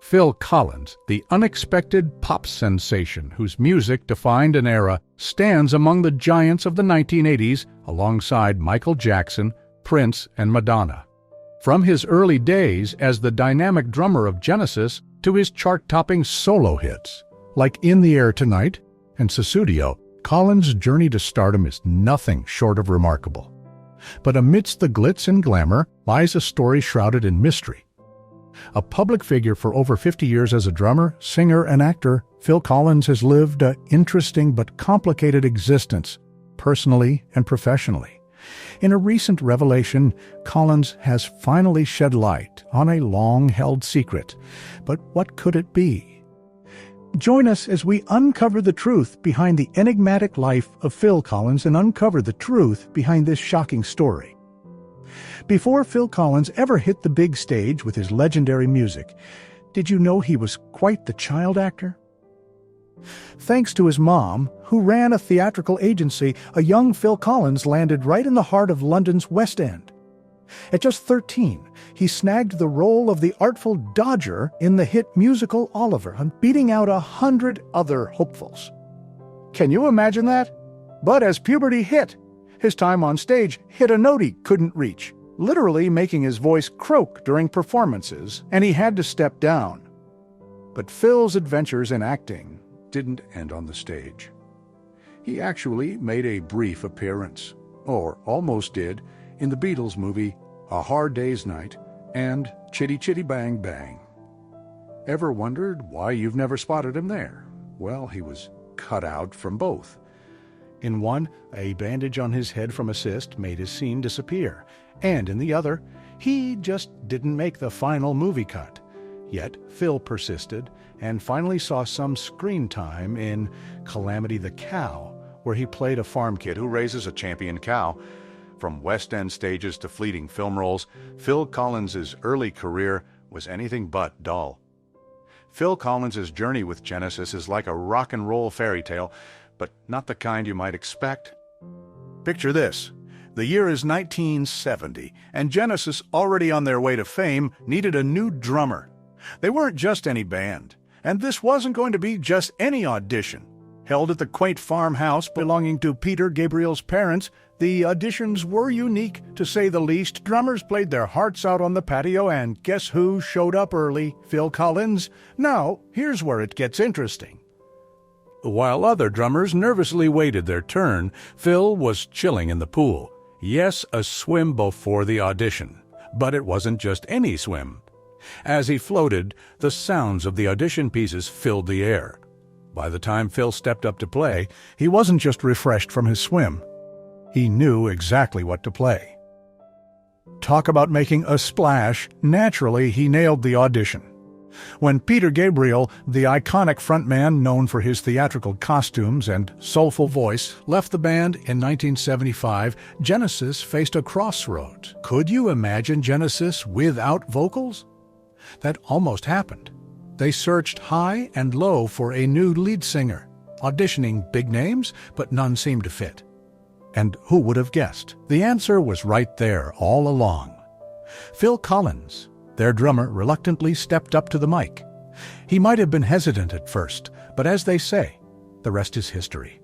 Phil Collins, the unexpected pop sensation whose music defined an era, stands among the giants of the 1980s alongside Michael Jackson, Prince, and Madonna. From his early days as the dynamic drummer of Genesis to his chart-topping solo hits, like In the Air Tonight and Sussudio, Collins' journey to stardom is nothing short of remarkable. But amidst the glitz and glamour lies a story shrouded in mystery. A public figure for over 50 years as a drummer, singer, and actor, Phil Collins has lived an interesting but complicated existence, personally and professionally. In a recent revelation, Collins has finally shed light on a long-held secret. But what could it be? Join us as we uncover the truth behind the enigmatic life of Phil Collins and uncover the truth behind this shocking story. Before Phil Collins ever hit the big stage with his legendary music, did you know he was quite the child actor? Thanks to his mom, who ran a theatrical agency, a young Phil Collins landed right in the heart of London's West End. At just 13, he snagged the role of the artful Dodger in the hit musical Oliver, beating out 100 other hopefuls. Can you imagine that? But as puberty hit, his time on stage hit a note he couldn't reach, literally making his voice croak during performances, and he had to step down. But Phil's adventures in acting didn't end on the stage. He actually made a brief appearance, or almost did, in the Beatles movie A Hard Day's Night and Chitty Chitty Bang Bang. Ever wondered why you've never spotted him there? Well, he was cut out from both. In one, a bandage on his head from a cyst made his scene disappear, and in the other, he just didn't make the final movie cut. Yet Phil persisted and finally saw some screen time in Calamity the Cow, where he played a farm kid who raises a champion cow. From West End stages to fleeting film roles, Phil Collins' early career was anything but dull. Phil Collins' journey with Genesis is like a rock and roll fairy tale, but not the kind you might expect. Picture this. The year is 1970, and Genesis, already on their way to fame, needed a new drummer. They weren't just any band, and this wasn't going to be just any audition. Held at the quaint farmhouse belonging to Peter Gabriel's parents, the auditions were unique, to say the least. Drummers played their hearts out on the patio, and guess who showed up early? Phil Collins. Now, here's where it gets interesting. While other drummers nervously waited their turn, Phil was chilling in the pool. Yes, a swim before the audition. But it wasn't just any swim. As he floated, the sounds of the audition pieces filled the air. By the time Phil stepped up to play, he wasn't just refreshed from his swim. He knew exactly what to play. Talk about making a splash. Naturally, he nailed the audition. When Peter Gabriel, the iconic frontman known for his theatrical costumes and soulful voice, left the band in 1975, Genesis faced a crossroads. Could you imagine Genesis without vocals? That almost happened. They searched high and low for a new lead singer, auditioning big names, but none seemed to fit. And who would have guessed? The answer was right there all along. Phil Collins, their drummer, reluctantly stepped up to the mic. He might have been hesitant at first, but as they say, the rest is history.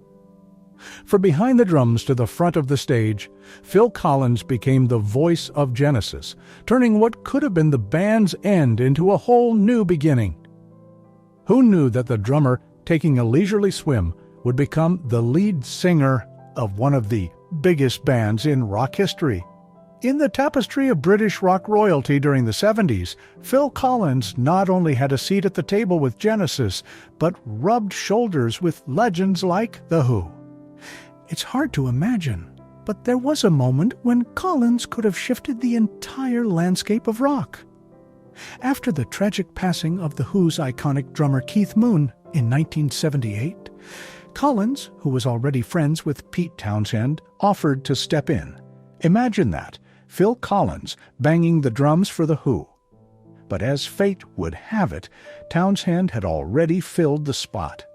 From behind the drums to the front of the stage, Phil Collins became the voice of Genesis, turning what could have been the band's end into a whole new beginning. Who knew that the drummer, taking a leisurely swim, would become the lead singer of one of the biggest bands in rock history? In the tapestry of British rock royalty during the 70s, Phil Collins not only had a seat at the table with Genesis, but rubbed shoulders with legends like The Who. It's hard to imagine, but there was a moment when Collins could have shifted the entire landscape of rock. After the tragic passing of The Who's iconic drummer Keith Moon in 1978, Collins, who was already friends with Pete Townshend, offered to step in. Imagine that, Phil Collins banging the drums for The Who. But as fate would have it, Townshend had already filled the spot.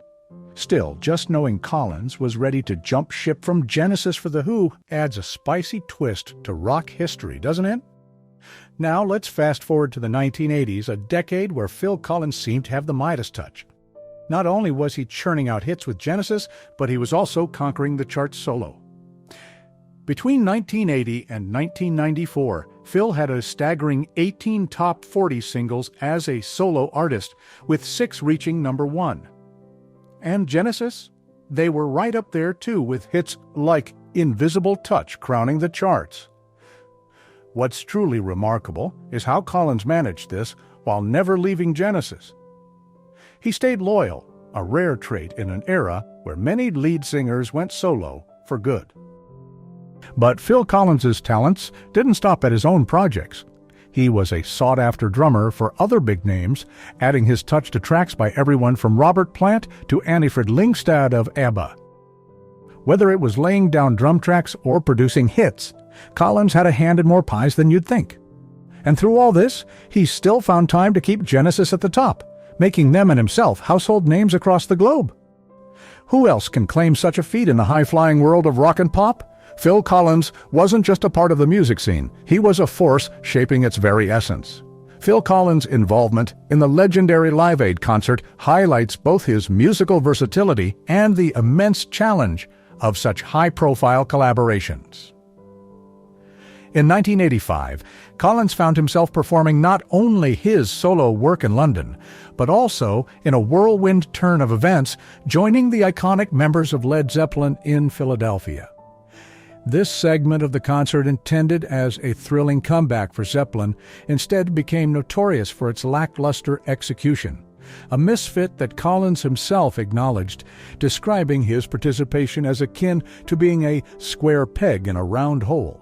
Still, just knowing Collins was ready to jump ship from Genesis for The Who adds a spicy twist to rock history, doesn't it? Now let's fast forward to the 1980s, a decade where Phil Collins seemed to have the Midas touch. Not only was he churning out hits with Genesis, but he was also conquering the charts solo. Between 1980 and 1994, Phil had a staggering 18 top 40 singles as a solo artist, with 6 reaching #1. And Genesis? They were right up there too, with hits like Invisible Touch crowning the charts. What's truly remarkable is how Collins managed this while never leaving Genesis. He stayed loyal, a rare trait in an era where many lead singers went solo for good. But Phil Collins's talents didn't stop at his own projects. He was a sought-after drummer for other big names, adding his touch to tracks by everyone from Robert Plant to Annifrid Lyngstad of ABBA. Whether it was laying down drum tracks or producing hits, Collins had a hand in more pies than you'd think. And through all this, he still found time to keep Genesis at the top, making them and himself household names across the globe. Who else can claim such a feat in the high-flying world of rock and pop? Phil Collins wasn't just a part of the music scene, he was a force shaping its very essence. Phil Collins' involvement in the legendary Live Aid concert highlights both his musical versatility and the immense challenge of such high-profile collaborations. In 1985, Collins found himself performing not only his solo work in London, but also in a whirlwind turn of events, joining the iconic members of Led Zeppelin in Philadelphia. This segment of the concert, intended as a thrilling comeback for Zeppelin, instead became notorious for its lackluster execution, a misfit that Collins himself acknowledged, describing his participation as akin to being a square peg in a round hole.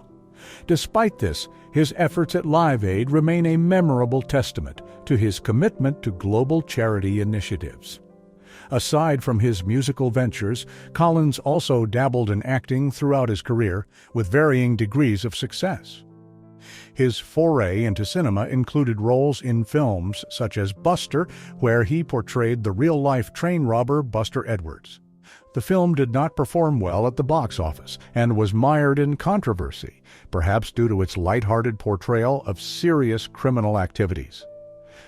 Despite this, his efforts at Live Aid remain a memorable testament to his commitment to global charity initiatives. Aside from his musical ventures, Collins also dabbled in acting throughout his career, with varying degrees of success. His foray into cinema included roles in films such as Buster, where he portrayed the real-life train robber Buster Edwards. The film did not perform well at the box office and was mired in controversy, perhaps due to its lighthearted portrayal of serious criminal activities.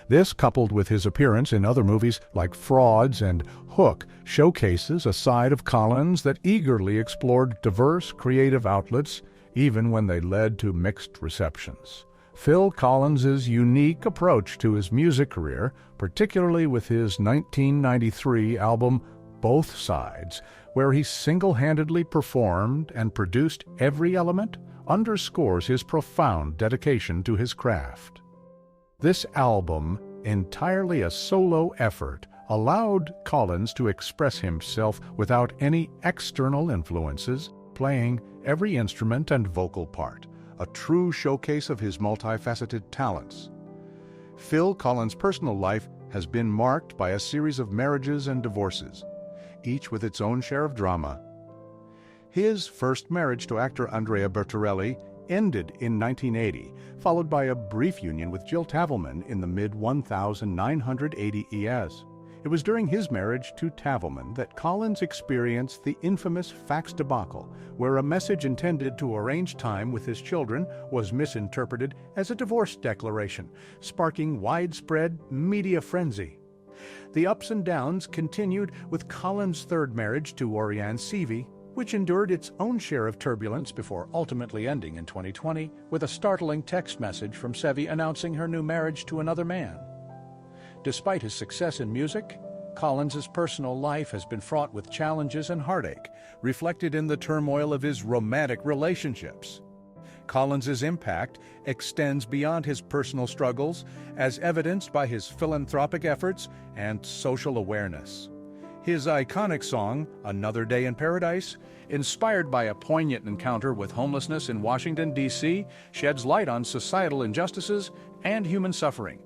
This, coupled with his appearance in other movies like Frauds and Hook, showcases a side of Collins that eagerly explored diverse creative outlets, even when they led to mixed receptions. Phil Collins's unique approach to his music career, particularly with his 1993 album Both Sides, where he single-handedly performed and produced every element, underscores his profound dedication to his craft. This album, entirely a solo effort, allowed Collins to express himself without any external influences, playing every instrument and vocal part, a true showcase of his multifaceted talents. Phil Collins' personal life has been marked by a series of marriages and divorces, each with its own share of drama. His first marriage to actor Andrea Bertorelli ended in 1980, followed by a brief union with Jill Tavelman in the mid-1980 ES. It was during his marriage to Tavelman that Collins experienced the infamous fax debacle, where a message intended to arrange time with his children was misinterpreted as a divorce declaration, sparking widespread media frenzy. The ups and downs continued with Collins' third marriage to Oriane Seavey, which endured its own share of turbulence before ultimately ending in 2020 with a startling text message from Seavey announcing her new marriage to another man. Despite his success in music, Collins's personal life has been fraught with challenges and heartache, reflected in the turmoil of his romantic relationships. Collins's impact extends beyond his personal struggles, as evidenced by his philanthropic efforts and social awareness. His iconic song, Another Day in Paradise, inspired by a poignant encounter with homelessness in Washington, D.C., sheds light on societal injustices and human suffering.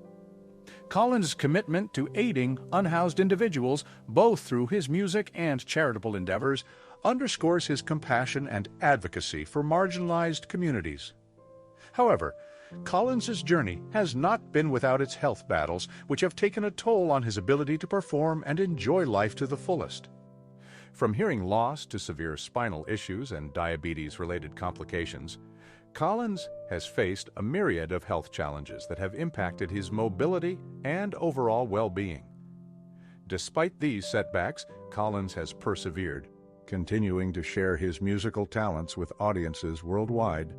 Collins' commitment to aiding unhoused individuals, both through his music and charitable endeavors, underscores his compassion and advocacy for marginalized communities. However, Collins's journey has not been without its health battles, which have taken a toll on his ability to perform and enjoy life to the fullest. From hearing loss to severe spinal issues and diabetes-related complications, Collins has faced a myriad of health challenges that have impacted his mobility and overall well-being. Despite these setbacks, Collins has persevered, continuing to share his musical talents with audiences worldwide.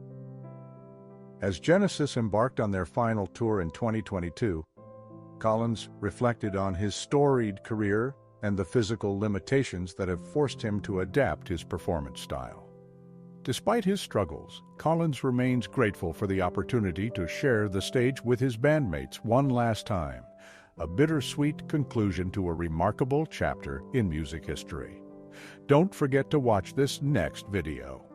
As Genesis embarked on their final tour in 2022, Collins reflected on his storied career and the physical limitations that have forced him to adapt his performance style. Despite his struggles, Collins remains grateful for the opportunity to share the stage with his bandmates one last time, a bittersweet conclusion to a remarkable chapter in music history. Don't forget to watch this next video.